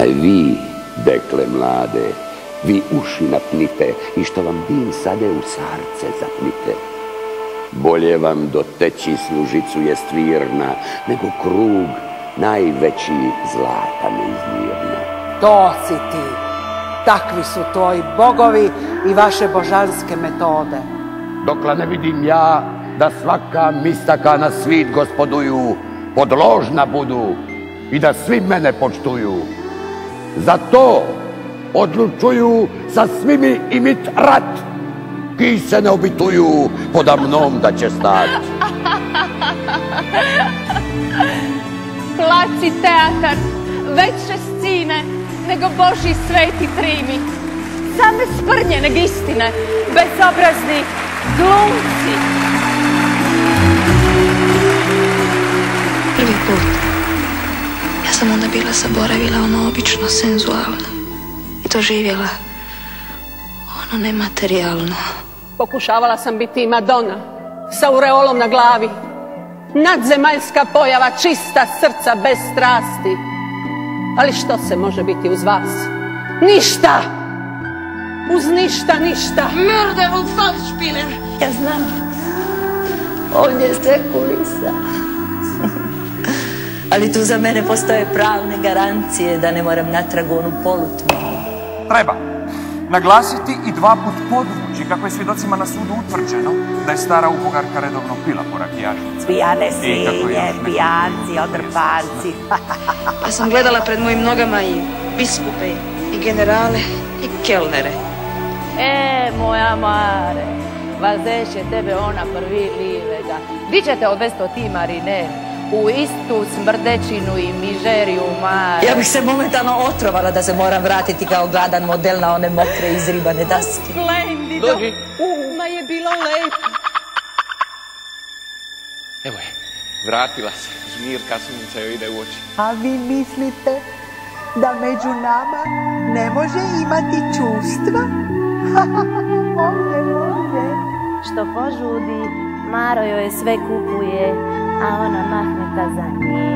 A vi, dekle mlade, vi uši napnite i što vam dim sade u sarce zapnite. Bolje vam doteći služicu je stvirna, nego krug najveći zlata neizmjerna. To si ti. Takvi su tvoji bogovi i vaše božanske metode. Dokle ne vidim ja da svaka mistaka na svit gospoduju, podložna budu i da svi mene počtuju. Zato odlučuju sa svimi imit rat, ki se ne obituju poda mnom da će stat. Placi teatar, veće scine nego Božji sveti trimi. Same sprdnje nego istine, bezobrazni glumci. Prvi put ja sam onda bila zaboravila ono obično senzualno i doživjela ono nematerijalno. Pokušavala sam biti Madonna sa aureolom na glavi. Nadzemaljska pojava, čista srca bez strasti. Ali što se može biti uz vas? Ništa! Uz ništa, ništa. Mörder und Falschspieler. Ja znam, ovdje je sve kulisa. Ali tu za mene postoje pravne garancije da ne moram natrag u onu polutminu. Treba naglasiti i dva put podvući kako je svjedocima na sudu utvrđeno da je stara ubogarka redovno pila po rakijašnici. Pijane svinje, pijanci, odrpanci. Pa sam gledala pred mojim nogama i biskupe, i generale, i kelnere. Moja mare, vazeće tebe ona prvi livega. Di ćete odvesti ti marine? U istu smrdećinu i mižeriju mare. Ja bih se momentalno otrovala da se moram vratiti kao gladan model na one mokre izribane daske. Splendido. Dođi. Ma je bilo lepo. Evo je, vratila se. Žmirka sunca joj ide u oči. A vi mislite da među nama ne može imati čustva? Može. Što požudi, Maro joj sve kupuje, a ona mahne za njim.